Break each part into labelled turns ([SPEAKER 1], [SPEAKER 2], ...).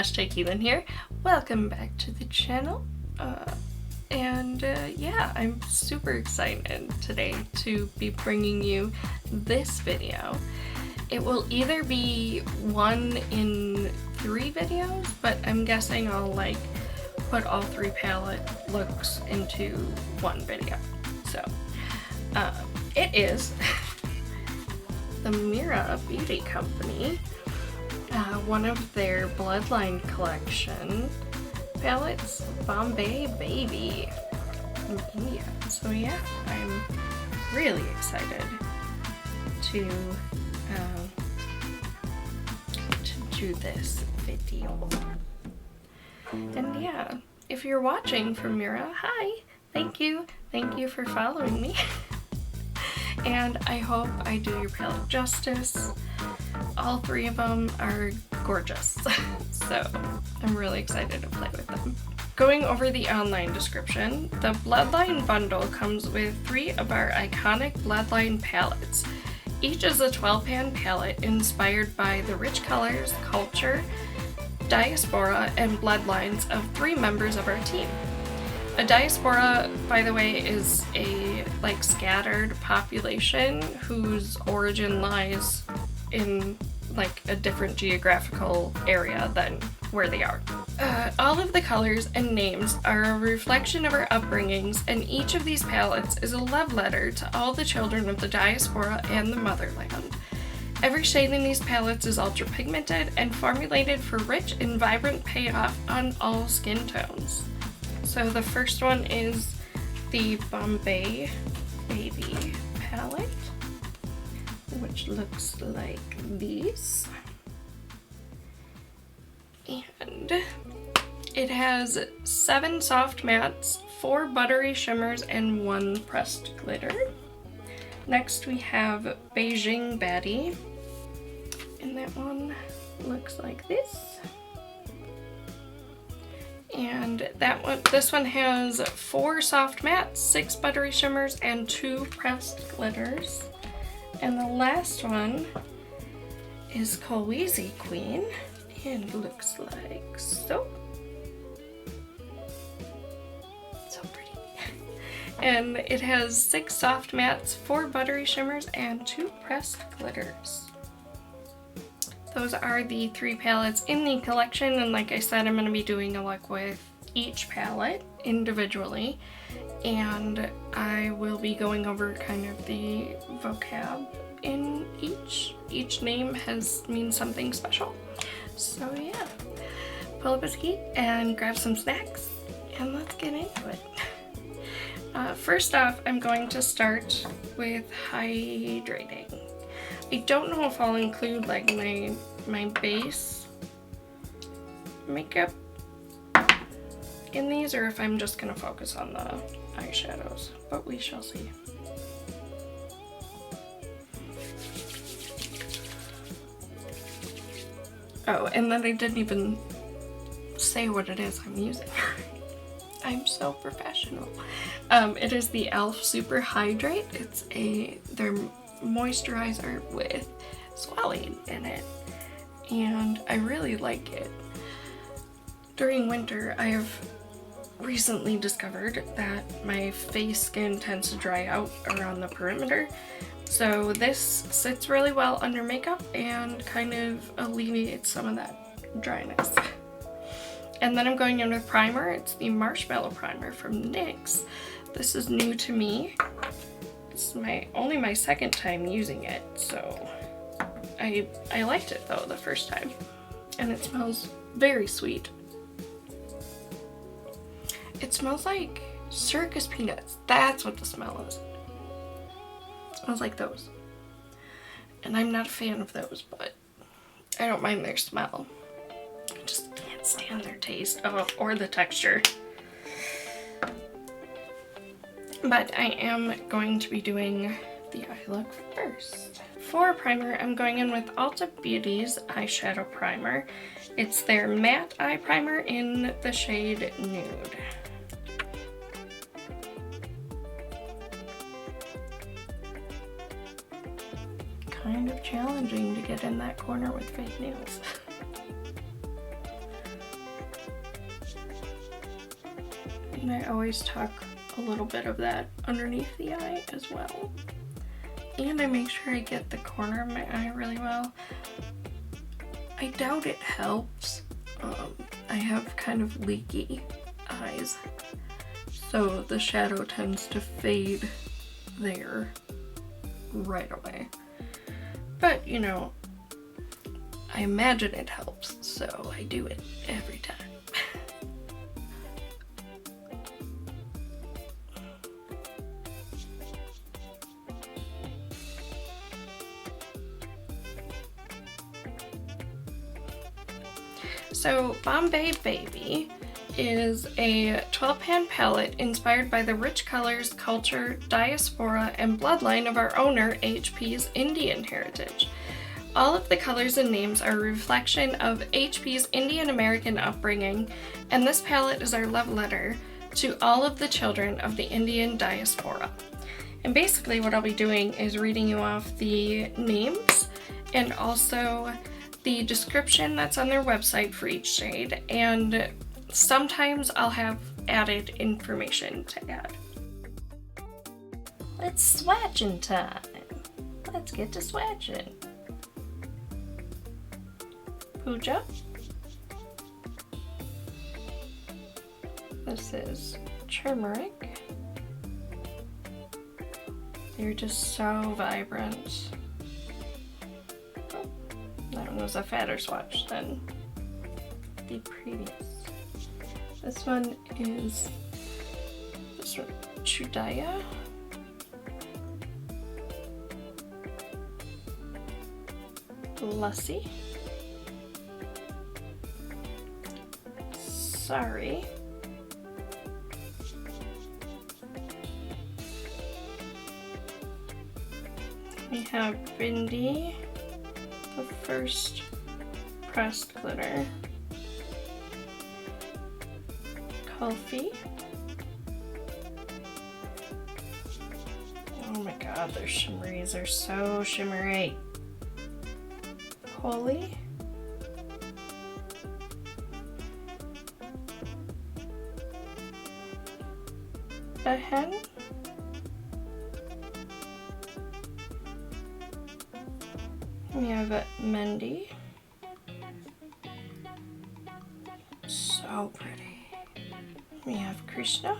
[SPEAKER 1] #Heathen here. Welcome back to the channel. Yeah, I'm super excited today to be bringing you this video. It will either be 1 in 3 videos, but I'm guessing I'll put all 3 palette looks into 1 video. So, it is the Meera Beauty Company, one of their Bloodline Collection palettes, Bombay Baby from India. So yeah, I'm really excited to do this video. And yeah, if you're watching from Meera, hi! Thank you for following me. And I hope I do your palette justice. All 3 of them are gorgeous, so I'm really excited to play with them. Going over the online description, the Bloodline bundle comes with 3 of our iconic Bloodline palettes. Each is a 12-pan palette inspired by the rich colors, culture, diaspora, and bloodlines of 3 members of our team. A diaspora, by the way, is a scattered population whose origin lies in a different geographical area than where they are. All of the colors and names are a reflection of our upbringings, and each of these palettes is a love letter to all the children of the diaspora and the motherland. Every shade in these palettes is ultra pigmented and formulated for rich and vibrant payoff on all skin tones. So the first one is the Bombay Baby palette, which looks like this. And it has 7 soft mattes, 4 buttery shimmers, and 1 pressed glitter. Next we have Beijing Baddie, and that one looks like this. And this one has 4 soft mattes, 6 buttery shimmers, and 2 pressed glitters. And the last one is Codeman Queen, and looks like so. So pretty. And it has 6 soft mattes, 4 buttery shimmers, and 2 pressed glitters. Those are the 3 palettes in the collection, and like I said, I'm going to be doing a look with each palette individually, and I will be going over kind of the vocab in each. Each name means something special. So yeah, pull up a seat and grab some snacks, and let's get into it. First off, I'm going to start with hydrating. I don't know if I'll include my base makeup in these, or if I'm just gonna focus on the eyeshadows, but we shall see. Oh, and then I didn't even say what it is I'm using. I'm so professional. It is the e.l.f. Super Hydrate. It's their moisturizer with squalene in it, and I really like it. During winter, I have recently discovered that my face skin tends to dry out around the perimeter, so this sits really well under makeup and kind of alleviates some of that dryness. And then I'm going in with primer. It's the Marshmallow Primer from NYX. This is new to me. It's only my 2nd time using it, so I liked it though the first time, and it smells very sweet. It smells like circus peanuts. That's what the smell is. It smells like those, and I'm not a fan of those, but I don't mind their smell. I just can't stand their taste or the texture. But I am going to be doing the eye look first. For primer, I'm going in with Ulta Beauty's eyeshadow primer. It's their matte eye primer in the shade Nude. Kind of challenging to get in that corner with fake nails. And I always tuck a little bit of that underneath the eye as well. And I make sure I get the corner of my eye really well. I doubt it helps. I have kind of leaky eyes, so the shadow tends to fade there right away. But, you know, I imagine it helps, so I do it every time. So Bombay Baby is a 12-pan palette inspired by the rich colors, culture, diaspora, and bloodline of our owner, HP's Indian heritage. All of the colors and names are a reflection of HP's Indian American upbringing, and this palette is our love letter to all of the children of the Indian diaspora. And basically what I'll be doing is reading you off the names and also the description that's on their website for each shade, and sometimes I'll have added information to add. It's swatching time. Let's get to swatching. Puja. This is turmeric. They're just so vibrant. That one was a fatter swatch than the previous. This one is Chudaya. Lassi. Sorry. We have Bindi. The first pressed glitter. Kulfi. Oh my god, their shimmeries are so shimmery. Holy. Behen. We have Mendi. So pretty. We have Krishna.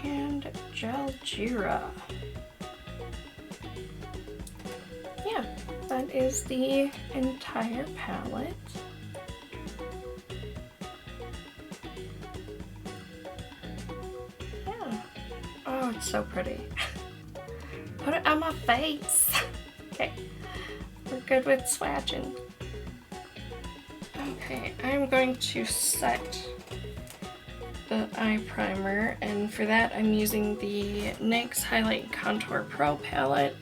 [SPEAKER 1] And Jaljira. Yeah, that is the entire palette. Oh, it's so pretty. Put it on my face. Okay, we're good with swatching. Okay, I'm going to set the eye primer, and for that I'm using the NYX Highlight and Contour Pro palette,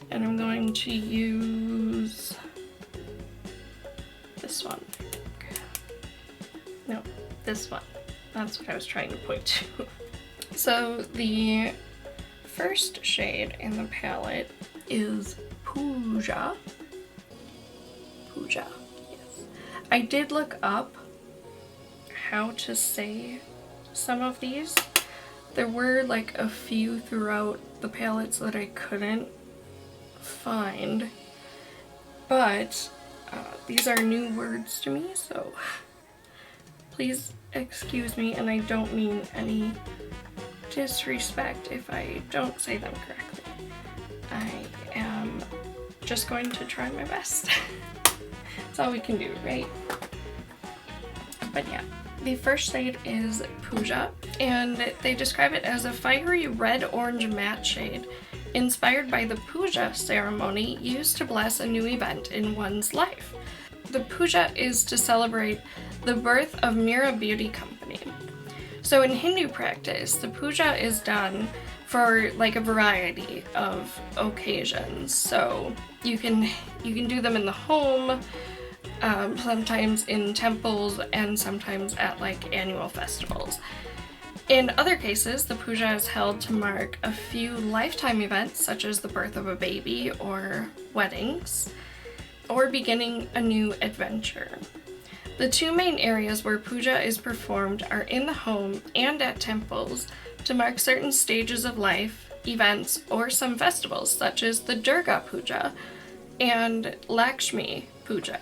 [SPEAKER 1] and I'm going to use this one. No, this one. That's what I was trying to point to. So the first shade in the palette is Puja. Puja, yes. I did look up how to say some of these. There were like a few throughout the palettes that I couldn't find, but these are new words to me, so please excuse me, and I don't mean any disrespect if I don't say them correctly. I am just going to try my best. That's all we can do, right? But yeah, the first shade is Puja, and they describe it as a fiery red-orange matte shade inspired by the puja ceremony used to bless a new event in one's life. The puja is to celebrate the birth of Meera Beauty Company. So in Hindu practice, the puja is done for like a variety of occasions. So you can do them in the home, sometimes in temples, and sometimes at like annual festivals. In other cases, the puja is held to mark a few lifetime events, such as the birth of a baby or weddings. or beginning a new adventure. The two main areas where puja is performed are in the home and at temples to mark certain stages of life, events, or some festivals such as the Durga Puja and Lakshmi Puja.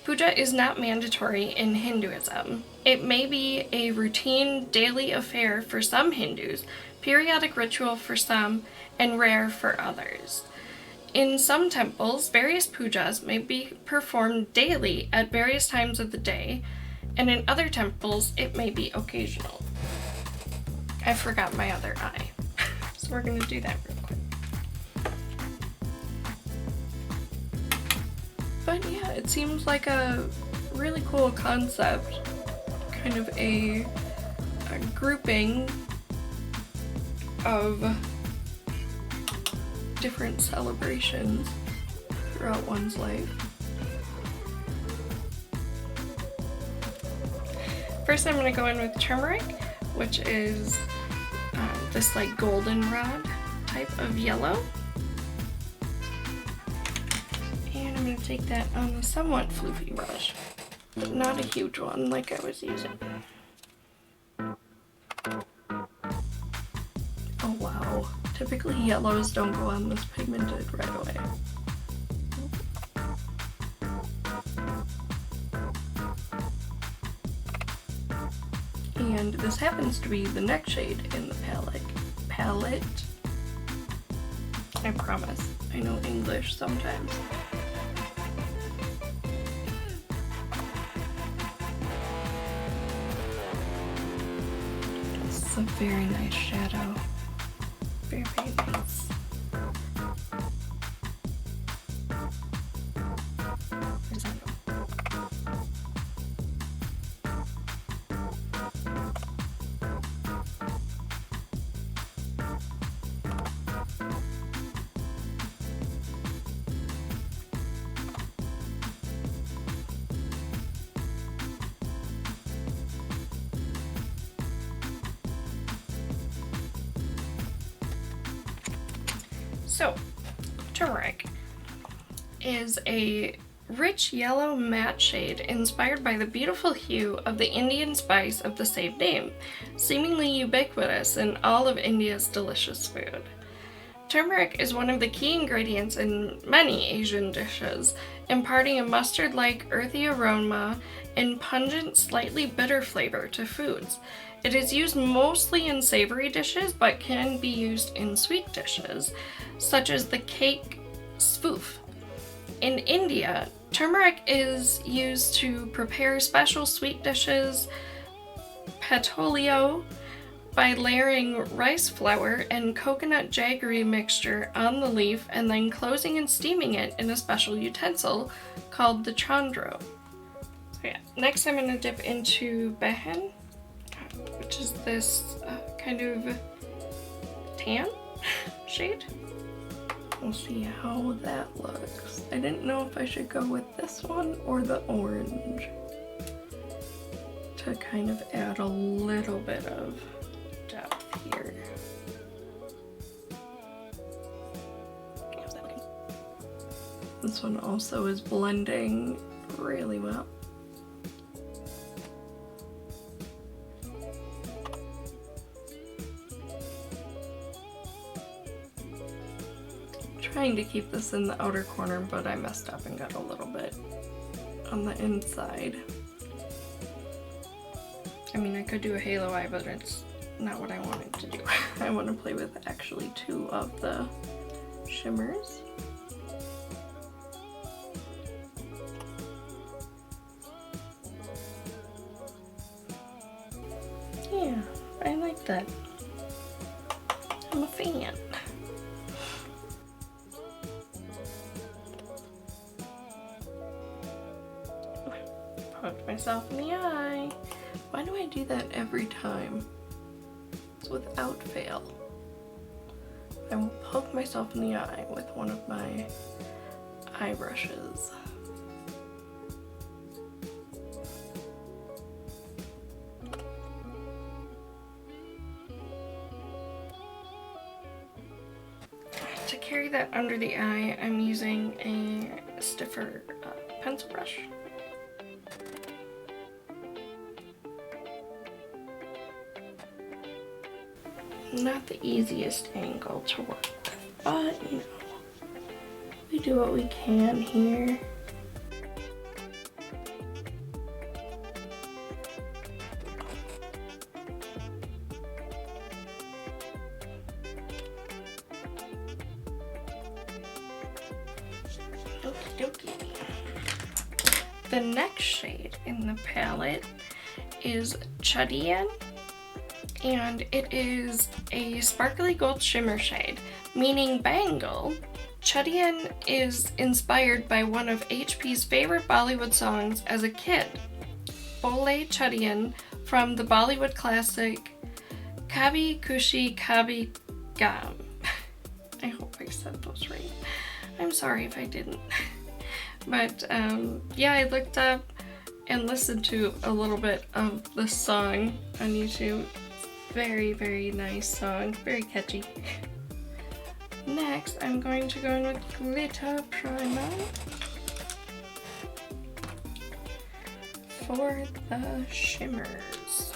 [SPEAKER 1] Puja is not mandatory in Hinduism. It may be a routine daily affair for some Hindus, periodic ritual for some, and rare for others. In some temples, various pujas may be performed daily at various times of the day, and in other temples, it may be occasional. I forgot my other eye, so we're going to do that real quick. But yeah, it seems like a really cool concept, kind of a grouping of different celebrations throughout one's life. First I'm going to go in with turmeric, which is this like goldenrod type of yellow. And I'm going to take that on a somewhat floofy brush, but not a huge one like I was using. Oh wow, typically yellows don't go on this pigmented right away. And this happens to be the next shade in the palette. I promise, I know English sometimes. This is a very nice shadow. Very, very nice. Where does that go? So, turmeric is a rich yellow matte shade inspired by the beautiful hue of the Indian spice of the same name, seemingly ubiquitous in all of India's delicious food. Turmeric is one of the key ingredients in many Asian dishes, imparting a mustard-like earthy aroma and pungent, slightly bitter flavor to foods. It is used mostly in savory dishes, but can be used in sweet dishes, such as the cake spoof. In India, turmeric is used to prepare special sweet dishes, patolio, by layering rice flour and coconut jaggery mixture on the leaf and then closing and steaming it in a special utensil called the chandro. So yeah, next I'm going to dip into behen, which is this kind of tan shade. We'll see how that looks. I didn't know if I should go with this one or the orange to kind of add a little bit of depth here. How's that looking? This one also is blending really well. Trying to keep this in the outer corner, but I messed up and got a little bit on the inside. I mean, I could do a halo eye, but it's not what I wanted to do. I want to play with actually two of the shimmers. Yeah, I like that. I'm a fan. Poked myself in the eye. Why do I do that every time? It's without fail. I will poke myself in the eye with one of my eye brushes. To carry that under the eye, I'm using a stiffer pencil brush. Not the easiest angle to work with, but you know, we do what we can here. Okie dokie. The next shade in the palette is Chuddian, and it is a sparkly gold shimmer shade, meaning bangle. Chuddian is inspired by one of HP's favorite Bollywood songs as a kid, Bole Chuddian, from the Bollywood classic Kabhi Khushi Kabhi Gham. I hope I said those right. I'm sorry if I didn't. But yeah, I looked up and listened to a little bit of the song on YouTube. Very, very nice song, very catchy. Next, I'm going to go in with glitter primer for the shimmers.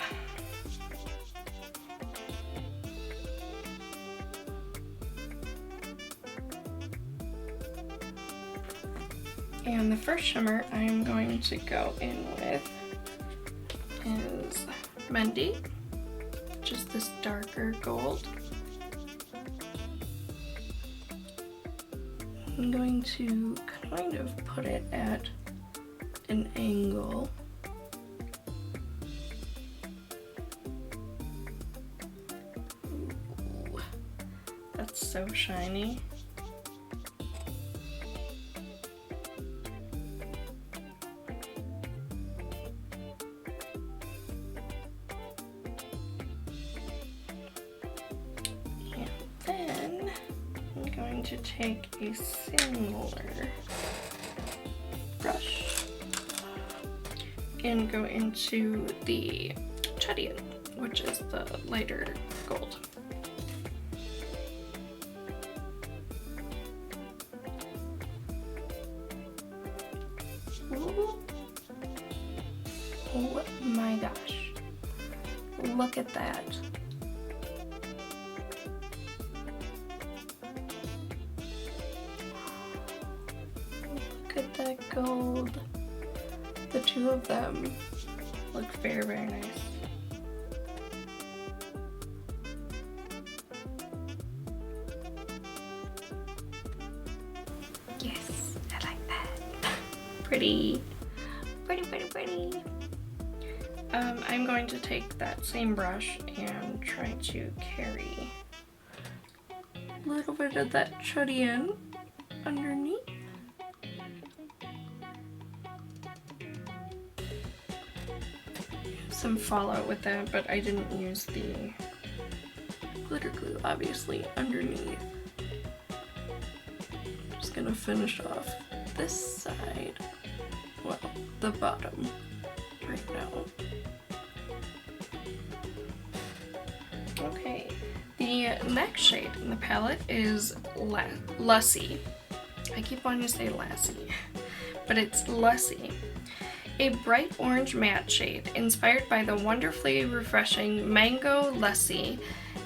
[SPEAKER 1] And the first shimmer I'm going to go in with is Mendi, which is this darker gold. I'm going to kind of put it at an angle. Ooh, that's so shiny. Then I'm going to take a similar brush and go into the Chuddian, which is the lighter gold. Ooh. Oh my gosh, look at that. Look at that gold. The two of them look very, very nice. Yes, I like that. Pretty. Pretty, pretty, pretty. I'm going to take that same brush and try to carry a little bit of that Chuddian underneath. Some fallout with that, but I didn't use the glitter glue, obviously, underneath. I'm just gonna finish off this side, well, the bottom, right now. Okay, the next shade in the palette is Lassie. I keep wanting to say Lassie, but it's Lassie. A bright orange matte shade inspired by the wonderfully refreshing Mango Lassi,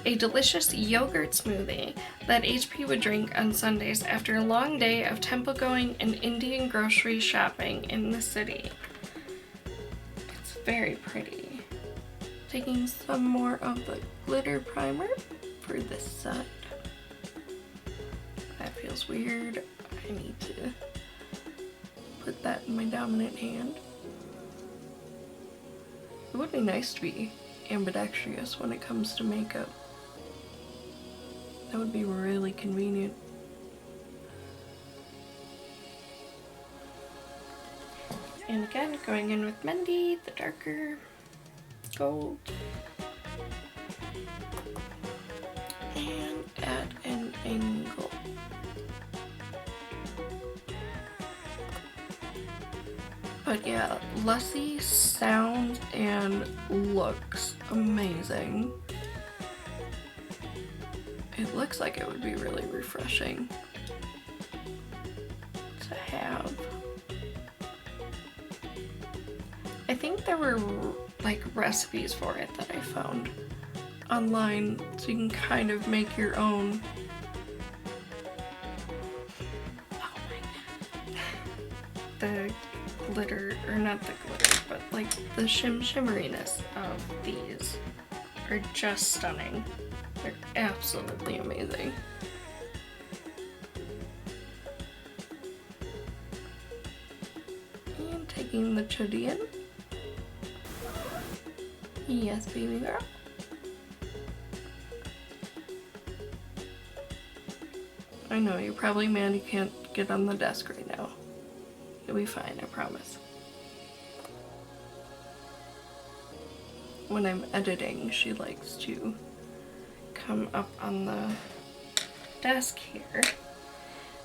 [SPEAKER 1] a delicious yogurt smoothie that HP would drink on Sundays after a long day of temple going and Indian grocery shopping in the city. It's very pretty. Taking some more of the glitter primer for this side. That feels weird. I need to put that in my dominant hand. It would be nice to be ambidextrous when it comes to makeup. That would be really convenient. And again, going in with Mendi, the darker gold. And at an angle. But yeah, Lassie sounds and looks amazing. it looks like it would be really refreshing to have. I think there were like recipes for it that I found online, so you can kind of make your own. Oh my god. The glitter, or not the glitter, but like the shimmeriness of these are just stunning. They're absolutely amazing. And taking the Chodian. Yes, baby girl. I know, you're probably mad you can't get on the desk right now. You'll be fine, I promise. When I'm editing, she likes to come up on the desk here.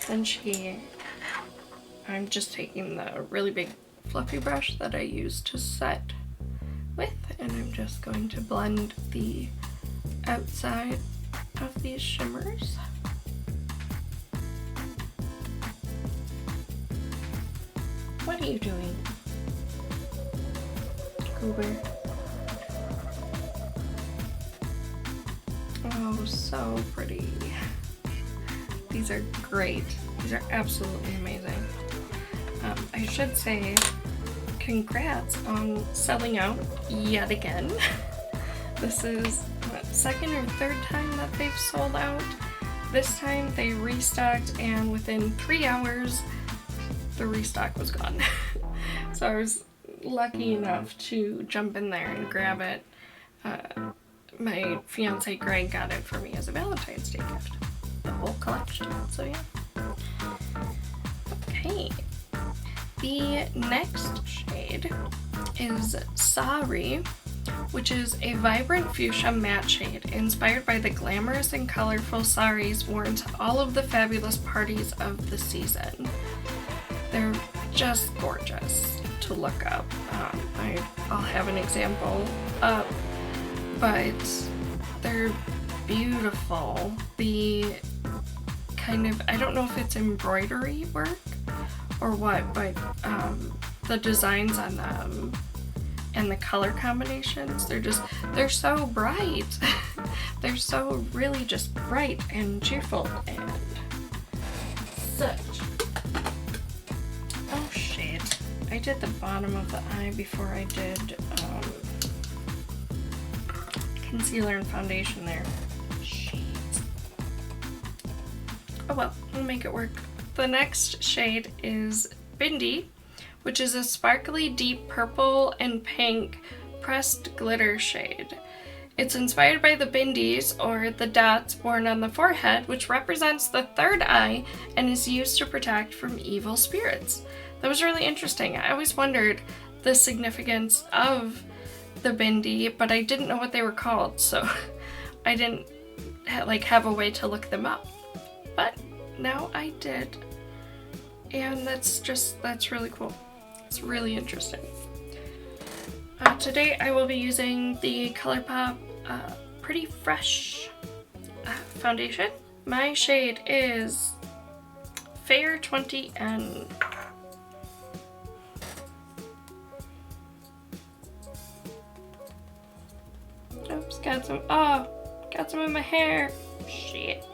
[SPEAKER 1] Then I'm just taking the really big fluffy brush that I use to set with, and I'm just going to blend the outside of these shimmers. What are you doing, Goober? Oh, so pretty. These are great. These are absolutely amazing. I should say congrats on selling out yet again. This is what, second or third time that they've sold out. This time they restocked, and within 3 hours the restock was gone. So I was lucky enough to jump in there and grab it. My fiance Greg got it for me as a Valentine's Day gift. The whole collection, so yeah. Okay. The next shade is Sorry, which is a vibrant fuchsia matte shade inspired by the glamorous and colorful saris worn to all of the fabulous parties of the season. They're just gorgeous to look up. I'll have an example up, but they're beautiful. The kind of, I don't know if it's embroidery work or what, but the designs on them and the color combinations, they're so bright. They're so really just bright and cheerful and such. Oh shit. I did the bottom of the eye before I did concealer and foundation there. Shit. Oh well, we'll make it work. The next shade is Bindi, which is a sparkly deep purple and pink pressed glitter shade. It's inspired by the bindis, or the dots worn on the forehead, which represents the third eye and is used to protect from evil spirits. That was really interesting. I always wondered the significance of the bindi, but I didn't know what they were called, so I didn't have a way to look them up. But now I did, and that's really cool. It's really interesting. Today I will be using the ColourPop Pretty Fresh foundation. My shade is Fair 20N. Oops, got some in my hair. Shit.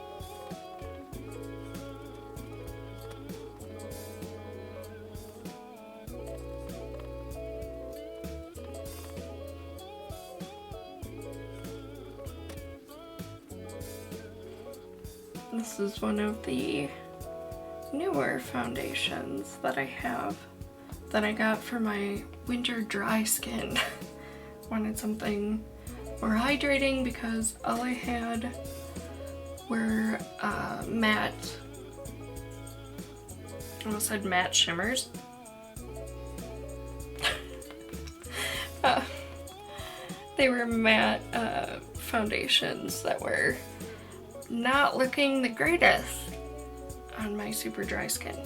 [SPEAKER 1] This is one of the newer foundations that I have that I got for my winter dry skin. Wanted something more hydrating because all I had were matte, I almost said matte shimmers. They were matte foundations that were not looking the greatest on my super dry skin.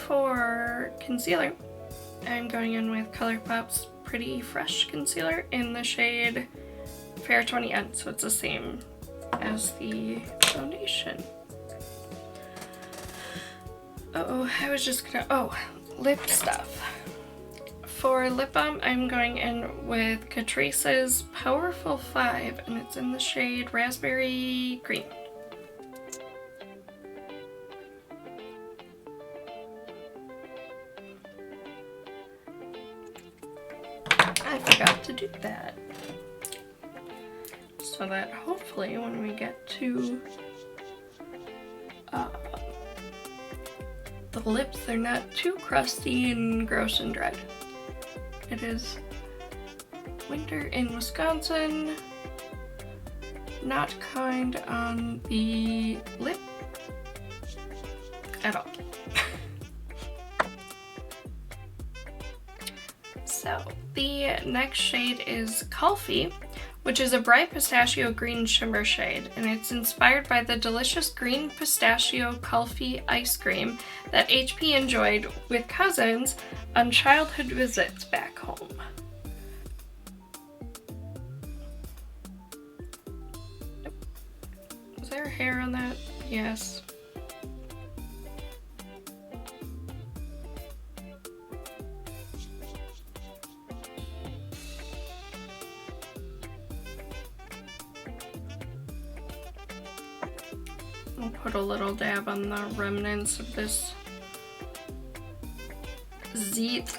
[SPEAKER 1] for concealer, I'm going in with ColourPop's Pretty Fresh Concealer in the shade Fair 20N, so it's the same as the foundation. I was just gonna, lip stuff. For lip balm, I'm going in with Catrice's Powerful 5, and it's in the shade Raspberry Green. I forgot to do that. So that hopefully when we get to the lips, they're not too crusty and gross and dry. It is winter in Wisconsin. Not kind on the lip at all. So the next shade is Coffee, which is a bright pistachio green shimmer shade, and it's inspired by the delicious green pistachio Coffee ice cream that HP enjoyed with cousins on childhood visits back home. Is there hair on that? Yes. I'll put a little dab on the remnants of this Zeet.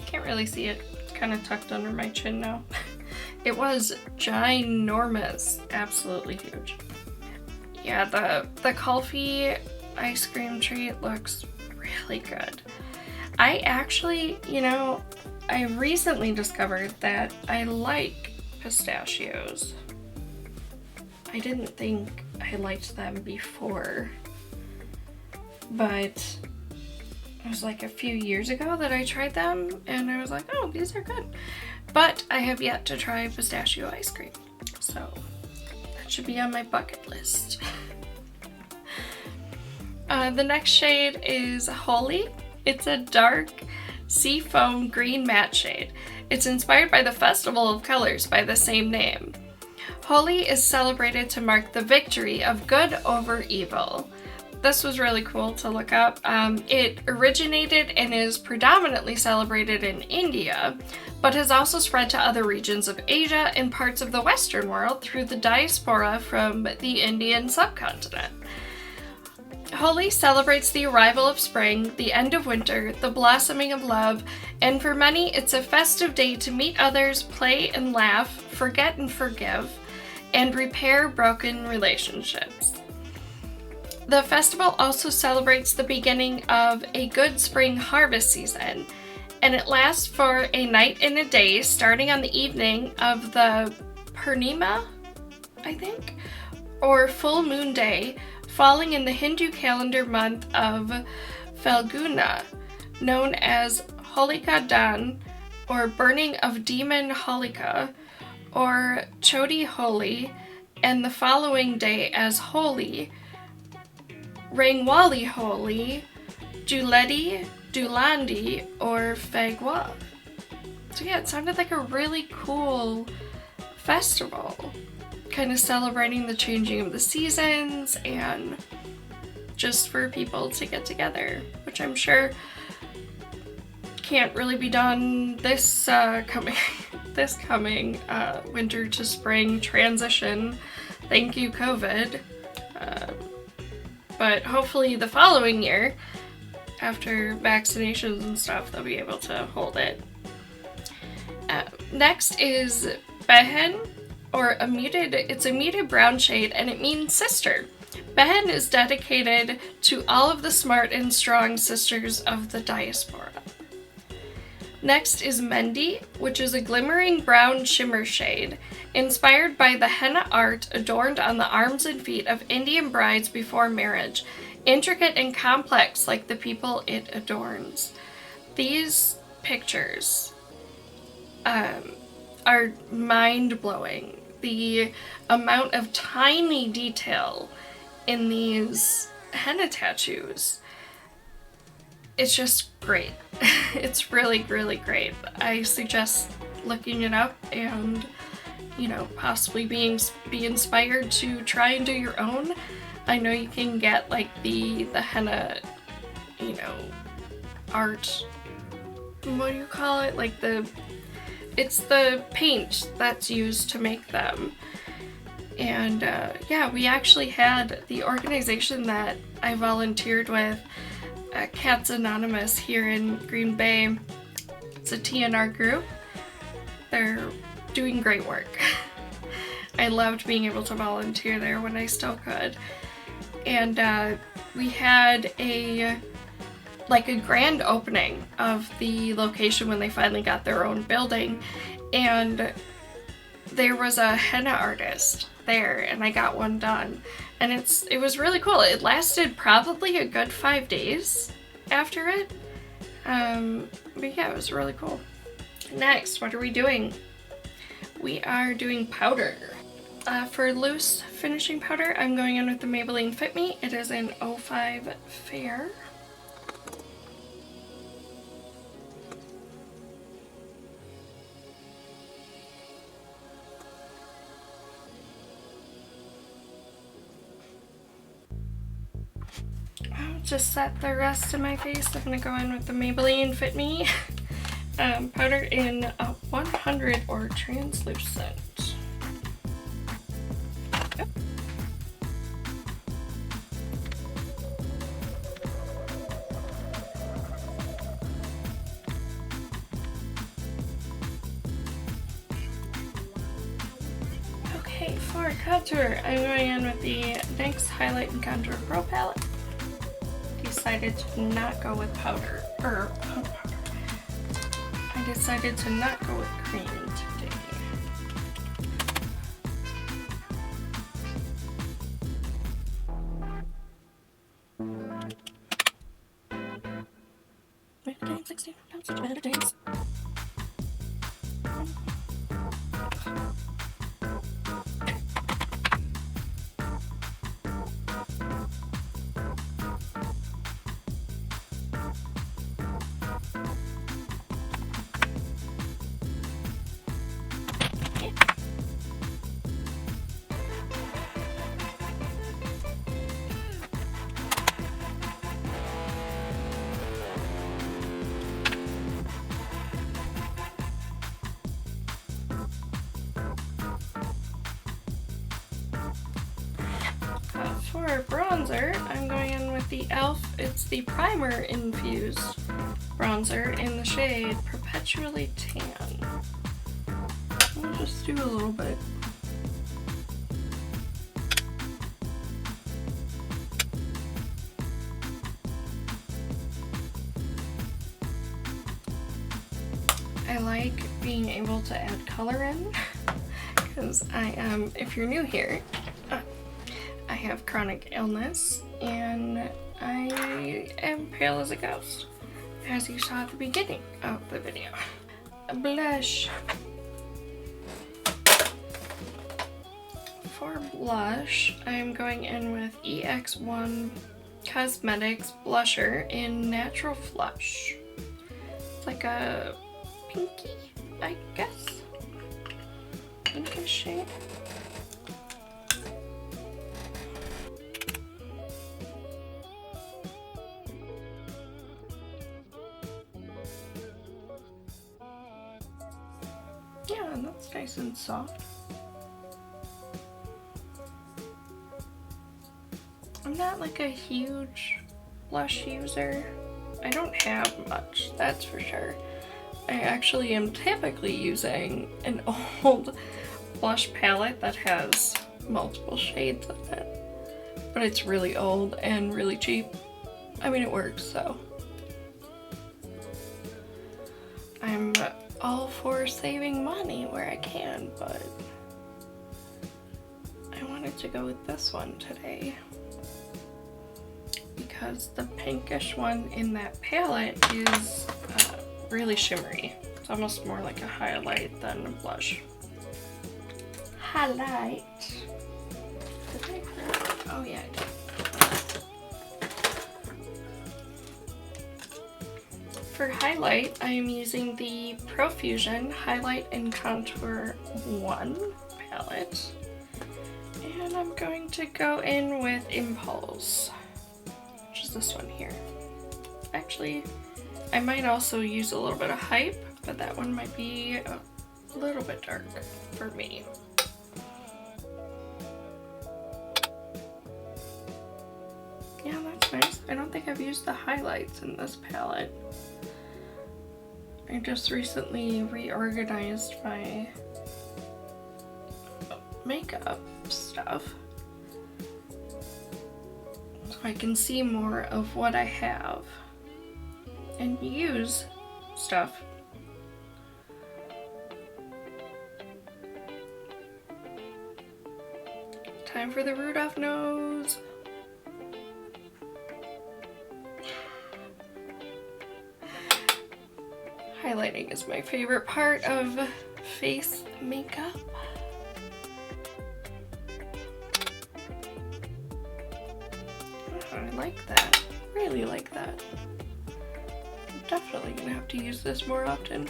[SPEAKER 1] Can't really see it. It's kind of tucked under my chin now. It was ginormous. Absolutely huge. Yeah, the Coffee ice cream treat looks really good. I actually, I recently discovered that I like pistachios. I didn't think I liked them before, but it was like a few years ago that I tried them and I was like, oh, these are good. But I have yet to try pistachio ice cream, so that should be on my bucket list. The next shade is Holy. It's a dark seafoam green matte shade. It's inspired by the Festival of Colors by the same name. Holi is celebrated to mark the victory of good over evil. This was really cool to look up. It originated and is predominantly celebrated in India, but has also spread to other regions of Asia and parts of the Western world through the diaspora from the Indian subcontinent. Holi celebrates the arrival of spring, the end of winter, the blossoming of love, and for many it's a festive day to meet others, play and laugh, forget and forgive, and repair broken relationships. The festival also celebrates the beginning of a good spring harvest season, and it lasts for a night and a day starting on the evening of the Purnima, I think, or full moon day, falling in the Hindu calendar month of Falguna, known as Holika Dan, or Burning of Demon Holika, or Choti Holi, and the following day as Holi, Rangwali Holi, Juledi, Dulandi, or Fagwa. So yeah, it sounded like a really cool festival, kind of celebrating the changing of the seasons and just for people to get together, which I'm sure can't really be done this coming winter to spring transition. Thank you, COVID. But hopefully the following year, after vaccinations and stuff, they'll be able to hold it. Next is Behen, or it's a muted brown shade, and it means sister. Behen is dedicated to all of the smart and strong sisters of the diaspora. Next is Mendi, which is a glimmering brown shimmer shade, inspired by the henna art adorned on the arms and feet of Indian brides before marriage, intricate and complex like the people it adorns. These pictures are mind-blowing. The amount of tiny detail in these henna tattoos. It's just great. It's really, really great. I suggest looking it up and, you know, possibly be inspired to try and do your own. I know you can get like the henna, you know, art, what do you call it? Like it's the paint that's used to make them. And yeah, we actually had the organization that I volunteered with, Cats Anonymous here in Green Bay. It's a TNR group. They're doing great work. I loved being able to volunteer there when I still could. And we had a grand opening of the location when they finally got their own building, and there was a henna artist there, and I got one done, and it was really cool. It lasted probably a good 5 days after it, but yeah, it was really cool. Next, what are we doing? We are doing powder. For loose finishing powder, I'm going in with the Maybelline Fit Me. It is in 05 Fair. To set the rest of my face, I'm going to go in with the Maybelline Fit Me powder in 100 or translucent. Yep. Okay, for contour, I'm going in with the NYX Highlight and Contour Pro Palette. Decided to not go with powder, I decided to not go with cream today. Getting 60, not such bad days. For bronzer, I'm going in with the e.l.f. It's the primer infused bronzer in the shade Perpetually Tan. I'll just do a little bit. I like being able to add color in because I am, if you're new here, I have chronic illness and I am pale as a ghost, as you saw at the beginning of the video. A blush. For blush, I'm going in with EX1 Cosmetics blusher in Natural Flush. It's like a pinky, I guess. Pinkish shade. Yeah, and that's nice and soft. I'm not like a huge blush user. I don't have much, that's for sure. I actually am typically using an old blush palette that has multiple shades in it. But it's really old and really cheap. I mean, it works, so. I'm all for saving money where I can, but I wanted to go with this one today because the pinkish one in that palette is really shimmery. It's almost more like a highlight than a blush. Highlight. Oh yeah, I did. For highlight, I am using the Profusion Highlight and Contour 1 palette. And I'm going to go in with Impulse, which is this one here. Actually, I might also use a little bit of Hype, but that one might be a little bit dark for me. Yeah, that's nice. I don't think I've used the highlights in this palette. I just recently reorganized my makeup stuff so I can see more of what I have and use stuff. Time for the Rudolph nose. Highlighting is my favorite part of face makeup. Oh, I like that. Really like that. I'm definitely gonna have to use this more often.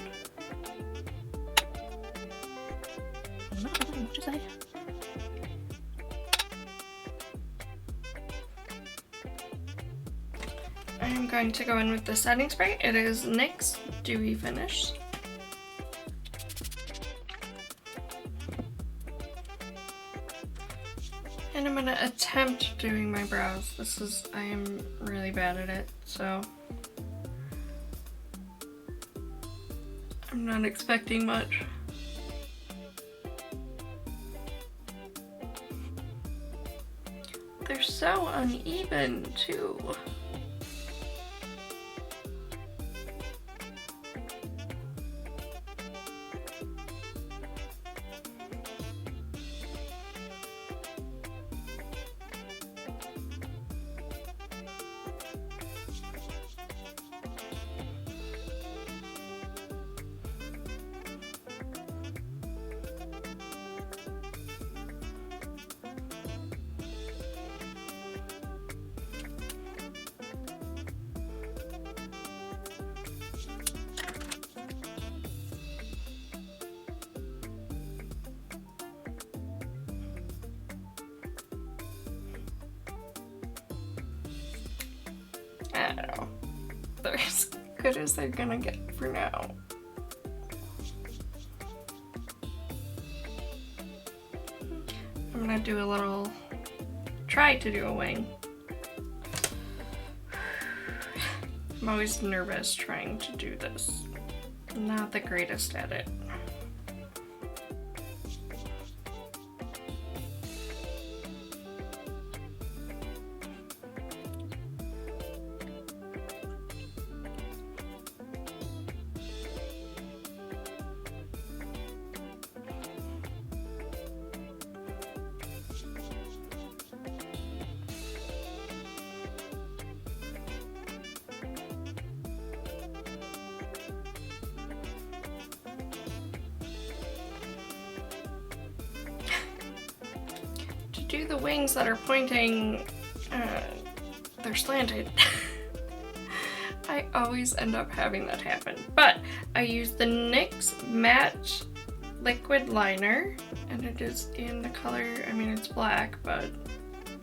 [SPEAKER 1] What is that? I am going to go in with the setting spray. It is NYX Dewy Finish. And I'm gonna attempt doing my brows. I am really bad at it, so I'm not expecting much. They're so uneven too. I don't know. They're as good as they're gonna get for now. I'm gonna do a little, try to do a wing. I'm always nervous trying to do this. I'm not the greatest at it. Do the wings that are pointing, they're slanted. I always end up having that happen. But I use the NYX Matte Liquid Liner, and it is in the color, I mean it's black, but,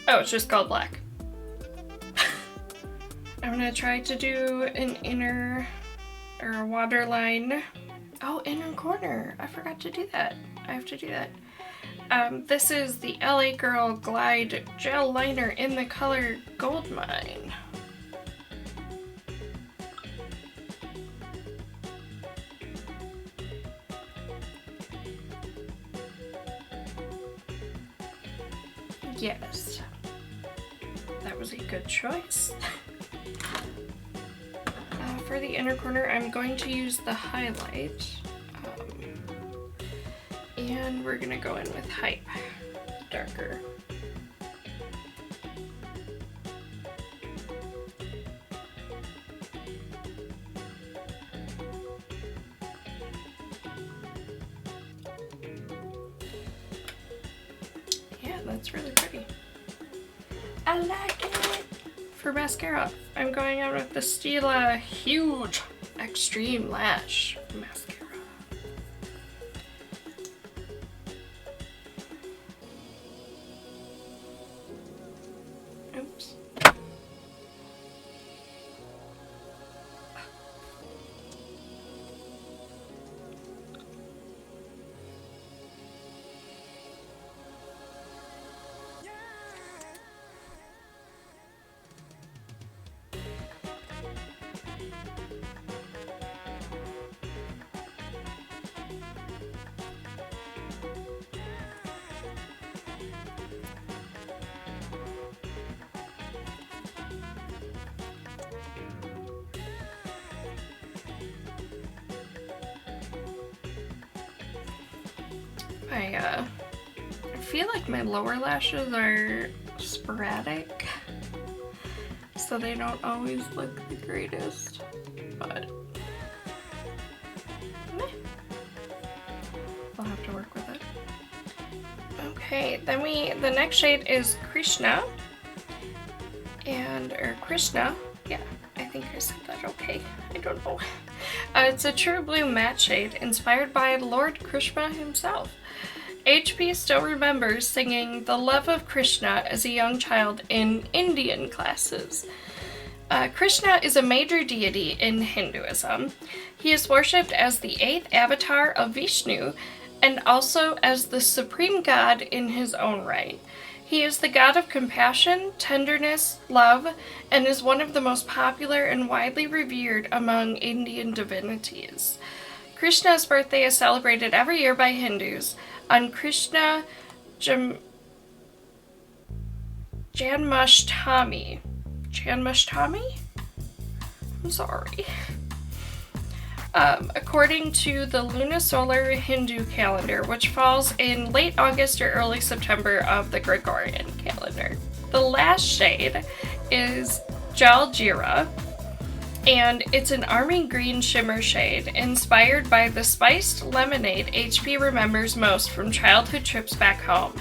[SPEAKER 1] oh, it's just called black. I'm gonna try to do an inner, or a waterline. Oh, inner corner, I forgot to do that. I have to do that. This is the LA Girl Glide Gel Liner in the color Goldmine. Yes, that was a good choice. For the inner corner, I'm going to use the highlight. And we're gonna go in with Hype, darker. Yeah, That's really pretty. I like it. For mascara, I'm going out with the Stila Huge Extreme Lash Mascara. Oops. I feel like my lower lashes are sporadic, so they don't always look the greatest, but meh. I'll have to work with it. Okay, then the next shade is Krishna, or Krishna, yeah, I think I said that okay, I don't know. It's a true blue matte shade inspired by Lord Krishna himself. HP still remembers singing the love of Krishna as a young child in Indian classes. Krishna is a major deity in Hinduism. He is worshipped as the 8th avatar of Vishnu and also as the supreme god in his own right. He is the god of compassion, tenderness, love, and is one of the most popular and widely revered among Indian divinities. Krishna's birthday is celebrated every year by Hindus on Krishna Janmashtami. Janmashtami? I'm sorry. According to the lunisolar Hindu calendar, which falls in late August or early September of the Gregorian calendar. The last shade is Jaljeera, and it's an army green shimmer shade inspired by the spiced lemonade HP remembers most from childhood trips back home.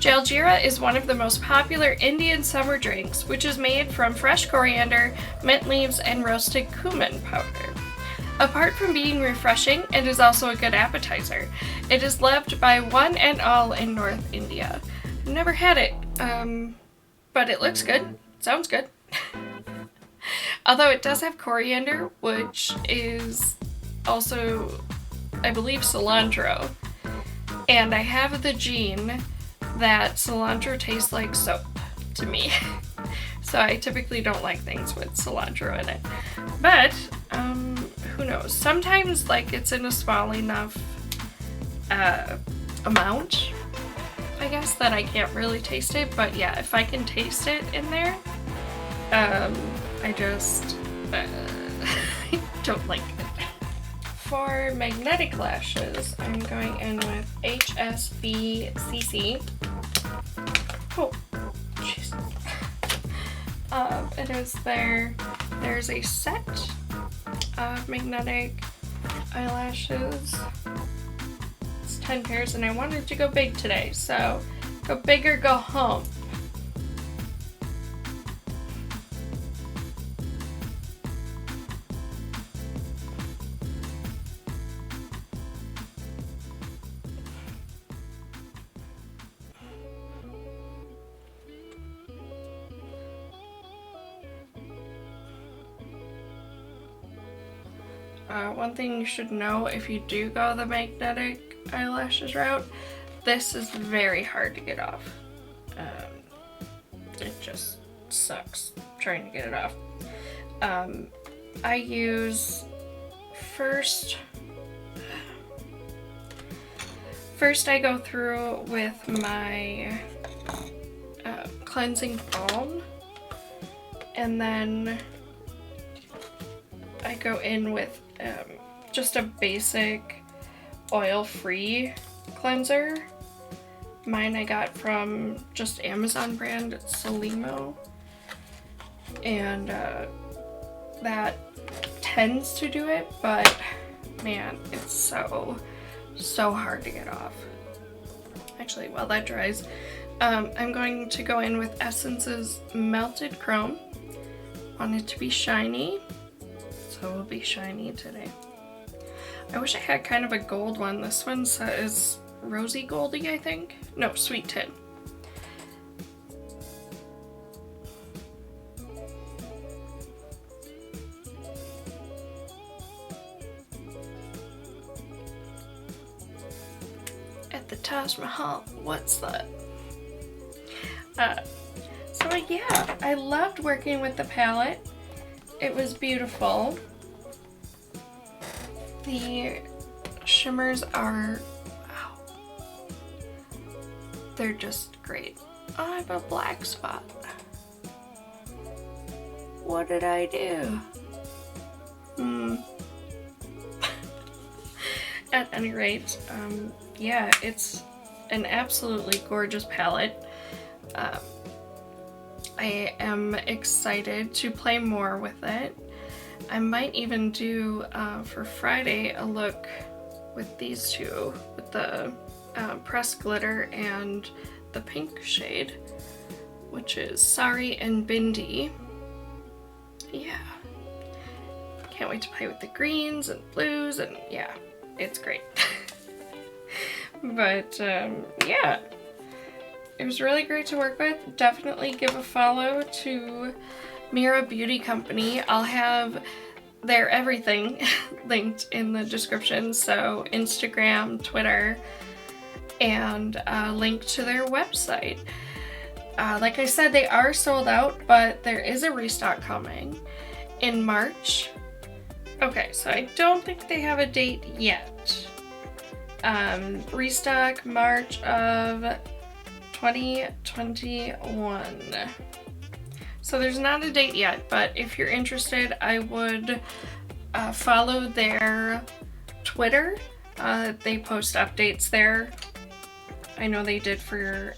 [SPEAKER 1] Jaljeera is one of the most popular Indian summer drinks, which is made from fresh coriander, mint leaves, and roasted cumin powder. Apart from being refreshing, it is also a good appetizer. It is loved by one and all in North India. I've never had it, but it looks good. Sounds good. Although it does have coriander, which is also, I believe, cilantro. And I have the gene that cilantro tastes like soap to me. So I typically don't like things with cilantro in it. But, who knows? Sometimes, like, it's in a small enough amount, I guess, that I can't really taste it. But yeah, if I can taste it in there, I just I don't like it. For magnetic lashes, I'm going in with HSBCC. Oh, jeez. It is there's a set of magnetic eyelashes. It's 10 pairs, and I wanted to go big today, so go big or go home. One thing you should know if you do go the magnetic eyelashes route, this is very hard to get off. It just sucks trying to get it off. I use first I go through with my cleansing balm, and then I go in with just a basic oil-free cleanser. Mine I got from just Amazon brand, it's Solimo, and that tends to do it, but man, it's so hard to get off. Actually, while that dries, I'm going to go in with Essence's Melted Chrome. Want it to be shiny, so it will be shiny today. I wish I had kind of a gold one. This one is Rosy Goldie, I think. No, Sweet Tin. At the Taj Mahal, what's that? So yeah, I loved working with the palette. It was beautiful. The shimmers are, wow, they're just great. Oh, I have a black spot. What did I do? At any rate, yeah, it's an absolutely gorgeous palette. I am excited to play more with it. I might even do, for Friday, a look with these two, with the pressed glitter and the pink shade, which is Sari and Bindi. Yeah. Can't wait to play with the greens and blues, and yeah, it's great. But, yeah. It was really great to work with. Definitely give a follow to Meera Beauty Company. I'll have their everything linked in the description, so Instagram, Twitter, and a link to their website. Like I said, they are sold out, but there is a restock coming in March. Okay, so I don't think they have a date yet. Restock March of 2021. So there's not a date yet, but if you're interested, I would follow their Twitter. They post updates there. I know they did for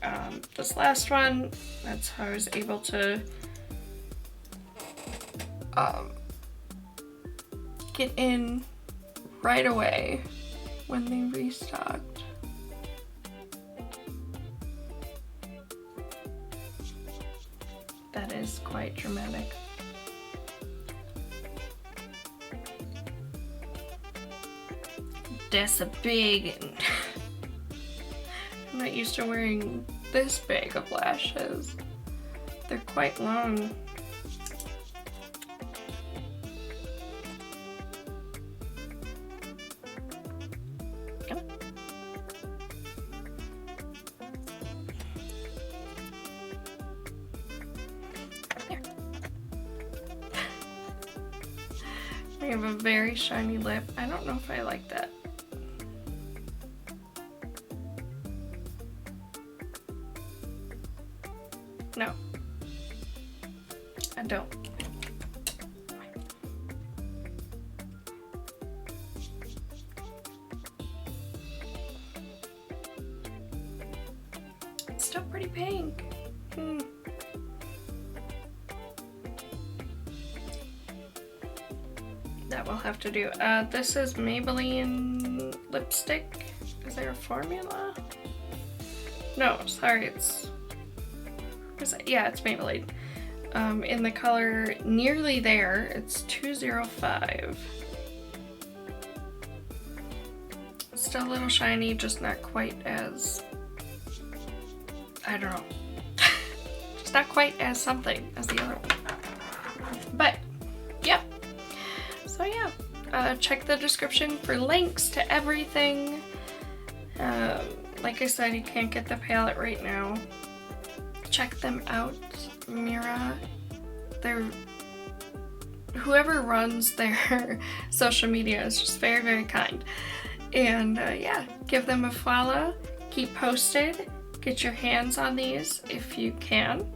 [SPEAKER 1] this last one. That's how I was able to get in right away when they restocked. That is quite dramatic. That's a big. I'm not used to wearing this big of lashes. They're quite long. Come on. There. We have a very shiny lip. I don't know if I like that. No, I don't. It's still pretty pink. That we'll have to do. This is Maybelline lipstick. Is there a formula? No, sorry, it's... Yeah, it's Maybelline. In the color Nearly There, it's 205. Still a little shiny, just not quite as, I don't know, just not quite as something as the other one. But, yeah. So yeah, check the description for links to everything. Like I said, you can't get the palette right now. Check them out, Meera. Whoever runs their social media is just very, very kind. And yeah, give them a follow. Keep posted. Get your hands on these if you can.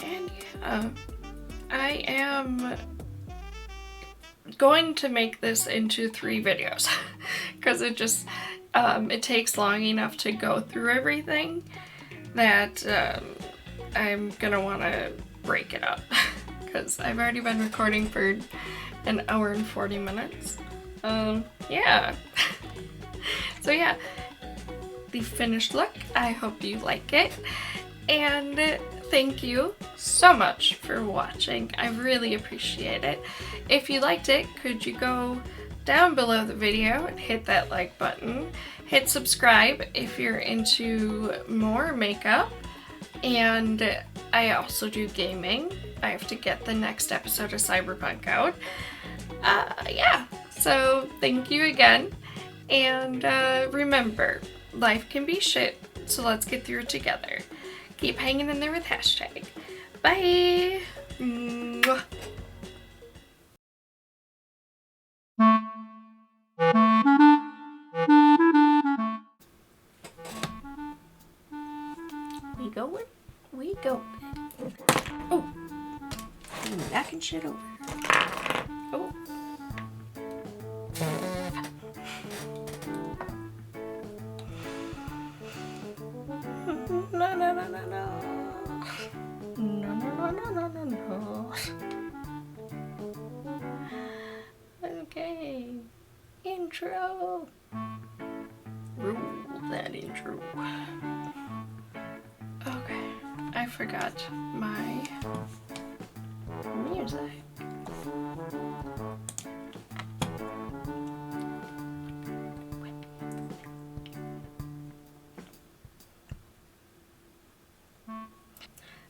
[SPEAKER 1] And yeah, I am going to make this into 3 videos because it just it takes long enough to go through everything that I'm gonna want to break it up because I've already been recording for an hour and 40 minutes. Yeah. So yeah, the finished look. I hope you like it. And thank you so much for watching. I really appreciate it. If you liked it, could you go down below the video and hit that like button. Hit subscribe if you're into more makeup. And I also do gaming. I have to get the next episode of Cyberpunk out. Yeah, so thank you again. And remember, life can be shit, so let's get through it together. Keep hanging in there with hashtag. Bye! Mwah. We going? We going. Oh! I'm knocking shit over. Oh. No, no, no, no, no. No, no, no, no, no, no, no. Okay. Intro. Rule that intro. Okay. I forgot my music.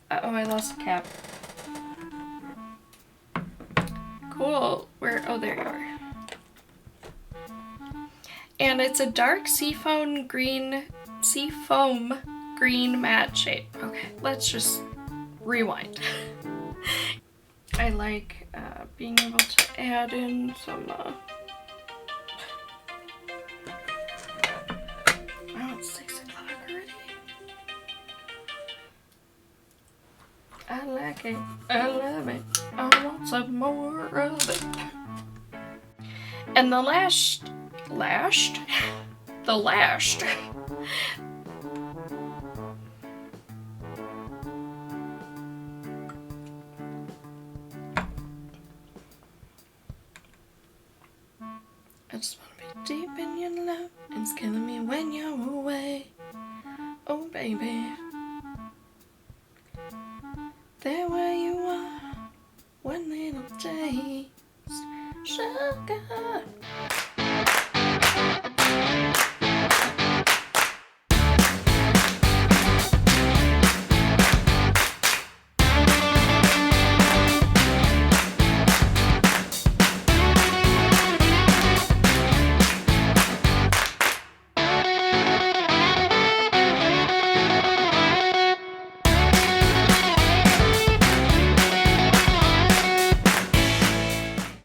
[SPEAKER 1] Uh-oh, I lost the cap. Cool. Where? Oh, there you are. And it's a dark seafoam green matte shade. Okay, let's just rewind. I like being able to add in some oh, it's 6 o'clock already. I like it. I love it. I want some more of it. And the lashed. I just want to be deep in your love. It's killing me when you're away. Oh, baby.